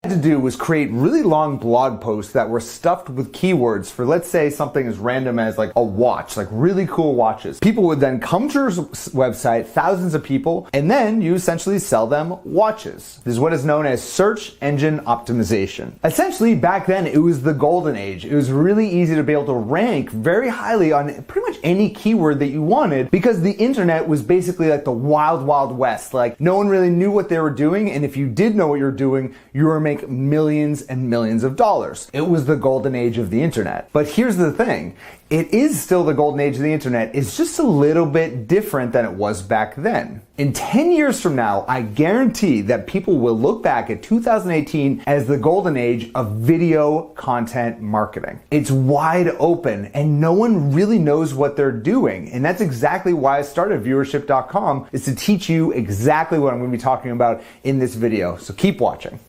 to do was create really long blog posts that were stuffed with keywords for, let's say, something as random as like a watch, like really cool watches. People would then come to your website, thousands of people, and then you essentially sell them watches. This is what is known as search engine optimization. Essentially, back then, it was the golden age. It was really easy to be able to rank very highly on pretty much any keyword that you wanted because the internet was basically like the wild, wild west. Like no one really knew what they were doing, and if you did know what you're doing, you were making millions and millions of dollars. It was the golden age of the internet. But here's the thing. It is still the golden age of the internet. It's just a little bit different than it was back then. In 10 years from now, I guarantee that people will look back at 2018 as the golden age of video content marketing. It's wide open and no one really knows what they're doing. And that's exactly why I started viewership.com, is to teach you exactly what I'm going to be talking about in this video. So keep watching.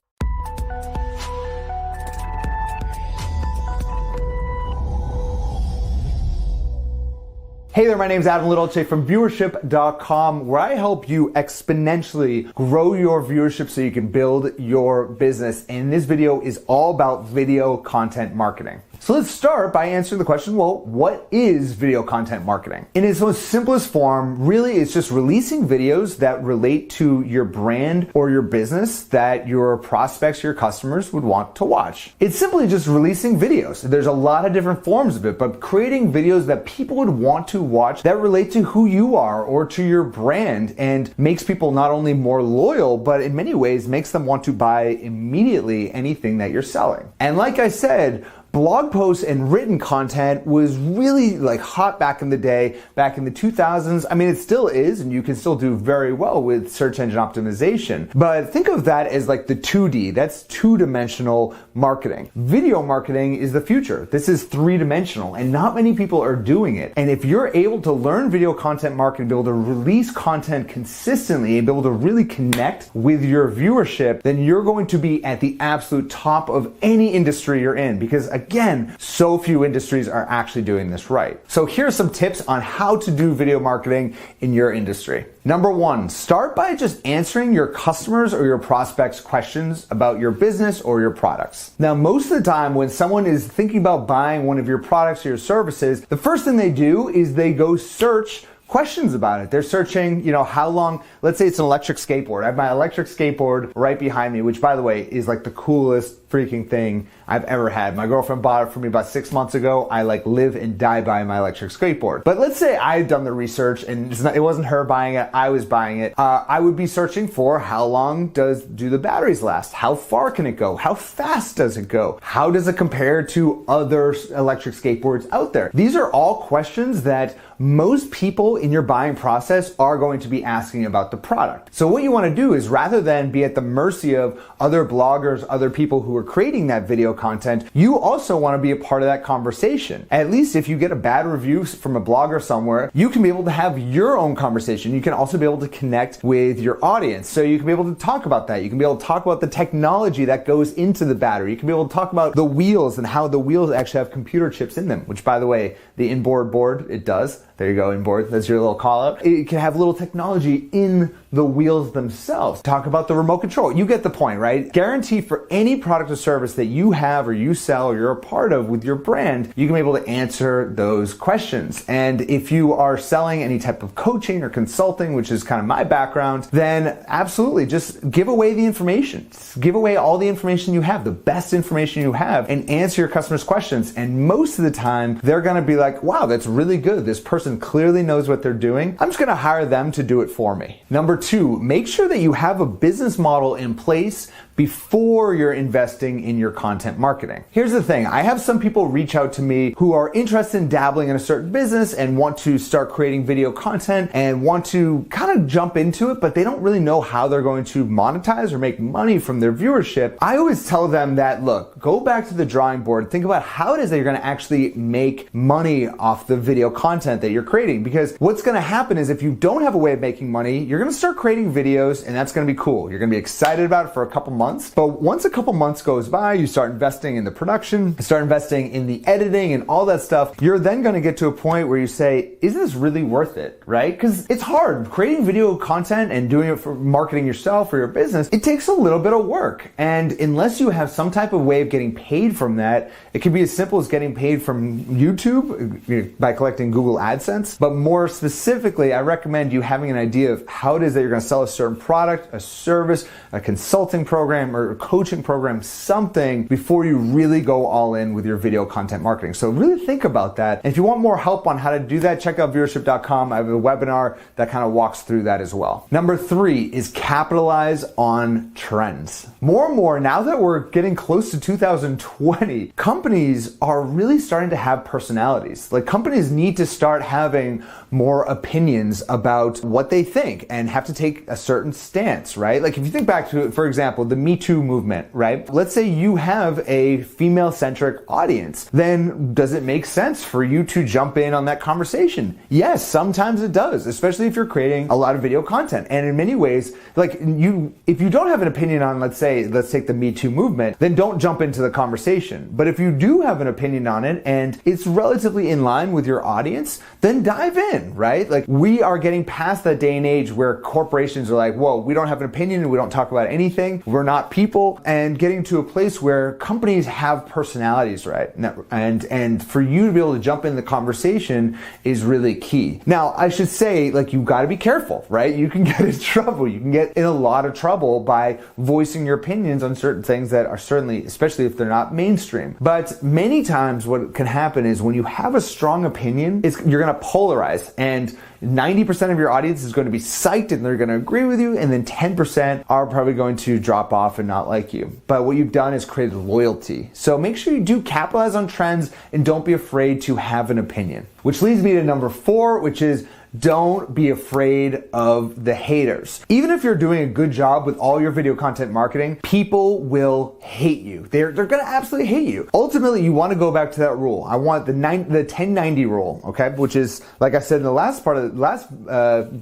Hey there, my name is Adam Littleche from viewership.com, where I help you exponentially grow your viewership so you can build your business. And this video is all about video content marketing. So let's start by answering the question, well, what is video content marketing? In its most simplest form, really it's just releasing videos that relate to your brand or your business that your prospects, your customers would want to watch. It's simply just releasing videos. There's a lot of different forms of it, but creating videos that people would want to watch that relate to who you are or to your brand and makes people not only more loyal, but in many ways makes them want to buy immediately anything that you're selling. And like I said, blog posts and written content was really like hot back in the day, back in the 2000s. I mean, it still is, and you can still do very well with search engine optimization. But think of that as like the 2D. That's two-dimensional marketing. Video marketing is the future. This is three-dimensional, and not many people are doing it. And if you're able to learn video content marketing, be able to release content consistently, and be able to really connect with your viewership, then you're going to be at the absolute top of any industry you're in, because again, so few industries are actually doing this right. So here's some tips on how to do video marketing in your industry. Number one, start by just answering your customers or your prospects' questions about your business or your products. Now, most of the time when someone is thinking about buying one of your products or your services, the first thing they do is they go search questions about it. They're searching, how long, let's say it's an electric skateboard. I have my electric skateboard right behind me, which by the way is like the coolest freaking thing I've ever had. My girlfriend bought it for me about 6 months ago. I like live and die by my electric skateboard. But let's say I had done the research and it wasn't her buying it, I was buying it. I would be searching for how long do the batteries last? How far can it go? How fast does it go? How does it compare to other electric skateboards out there? These are all questions that most people in your buying process are going to be asking about the product. So what you want to do is, rather than be at the mercy of other bloggers, other people who are creating that video content, you also want to be a part of that conversation. At least if you get a bad review from a blogger somewhere, you can be able to have your own conversation. You can also be able to connect with your audience. So you can be able to talk about that. You can be able to talk about the technology that goes into the battery. You can be able to talk about the wheels and how the wheels actually have computer chips in them, which by the way, the inboard board, it does. There you go, inboard. That's your little call out. It can have little technology in the wheels themselves. Talk about the remote control. You get the point, right? Guarantee for any product or service that you have or you sell or you're a part of with your brand, you can be able to answer those questions. And if you are selling any type of coaching or consulting, which is kind of my background, then absolutely just give away the information. Just give away all the information you have, the best information you have, and answer your customers' questions. And most of the time, they're gonna be like, wow, that's really good. This person clearly knows what they're doing. I'm just gonna hire them to do it for me. Number two, make sure that you have a business model in place before you're investing in your content marketing. Here's the thing, I have some people reach out to me who are interested in dabbling in a certain business and want to start creating video content and want to kind of jump into it, but they don't really know how they're going to monetize or make money from their viewership. I always tell them that, look, go back to the drawing board, think about how it is that you're gonna actually make money off the video content that you're creating, because what's gonna happen is if you don't have a way of making money, you're gonna start creating videos, and that's gonna be cool. You're gonna be excited about it for a couple months, but once a couple months goes by, you start investing in the production, you start investing in the editing and all that stuff, you're then gonna get to a point where you say, is this really worth it, right? Because it's hard. Creating video content and doing it for marketing yourself or your business, it takes a little bit of work. And unless you have some type of way of getting paid from that, it can be as simple as getting paid from YouTube by collecting Google AdSense. But more specifically, I recommend you having an idea of how it is that you're gonna sell a certain product, a service, a consulting program, or a coaching program, something before you really go all in with your video content marketing. So really think about that. And if you want more help on how to do that, check out viewership.com. I have a webinar that kind of walks through that as well. Number 3 is capitalize on trends. More and more, now that we're getting close to 2020, companies are really starting to have personalities. Like, companies need to start having more opinions about what they think and have to take a certain stance, right? Like, if you think back to, for example, the Me Too movement, right? Let's say you have a female-centric audience. Then does it make sense for you to jump in on that conversation? Yes, sometimes it does, especially if you're creating a lot of video content. And in many ways, like, if you don't have an opinion on, let's take the Me Too movement, then don't jump into the conversation. But if you do have an opinion on it and it's relatively in line with your audience, then dive in, right? Like, we are getting past that day and age where corporations are like, whoa, we don't have an opinion and we don't talk about anything. We're not people. And getting to a place where companies have personalities, right? And for you to be able to jump in the conversation is really key. Now, I should say, like, you got to be careful, right? You can get in trouble. You can get in a lot of trouble by voicing your opinions on certain things that are certainly, especially if they're not mainstream. But many times what can happen is when you have a strong opinion, you're going to polarize, and 90% of your audience is going to be psyched and they're going to agree with you, and then 10% are probably going to drop off and not like you. But what you've done is created loyalty. So make sure you do capitalize on trends and don't be afraid to have an opinion. Which leads me to number 4, which is don't be afraid of the haters. Even if you're doing a good job with all your video content marketing, people will hate you. They're gonna absolutely hate you. Ultimately, you wanna go back to that rule. I want the 10-90 rule, okay? Which is, like I said in the last part of the last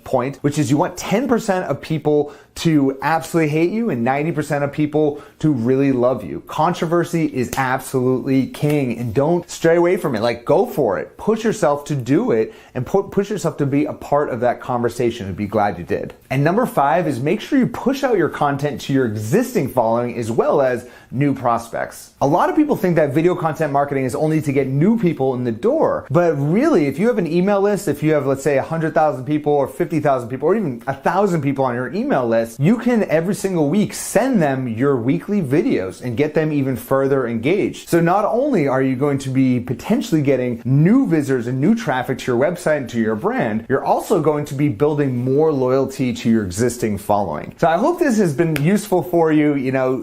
point, which is you want 10% of people to absolutely hate you and 90% of people to really love you. Controversy is absolutely king, and don't stray away from it. Like, go for it. Push yourself to do it and push yourself to be a part of that conversation and be glad you did. And number 5 is make sure you push out your content to your existing following as well as new prospects. A lot of people think that video content marketing is only to get new people in the door, but really, if you have an email list, if you have, let's say, 100,000 people or 50,000 people or even 1,000 people on your email list, you can every single week send them your weekly videos and get them even further engaged. So not only are you going to be potentially getting new visitors and new traffic to your website and to your brand, you're also going to be building more loyalty to your existing following. So I hope this has been useful for you,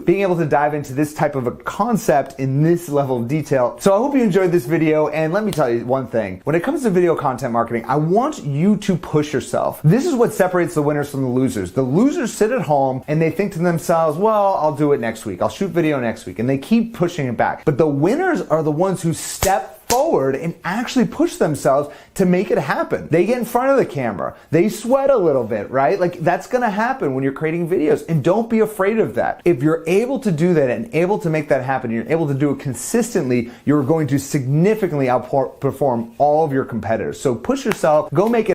being able to dive into this type of a concept in this level of detail. So I hope you enjoyed this video, and let me tell you one thing. When it comes to video content marketing, I want you to push yourself. This is what separates the winners from the losers. The losers sit at home and they think to themselves, well, I'll do it next week. I'll shoot video next week. And they keep pushing it back. But the winners are the ones who step forward and actually push themselves to make it happen. They get in front of the camera. They sweat a little bit, right? Like, that's gonna happen when you're creating videos, and don't be afraid of that. If you're able to do that and able to make that happen, you're able to do it consistently, you're going to significantly outperform all of your competitors. So push yourself, go make it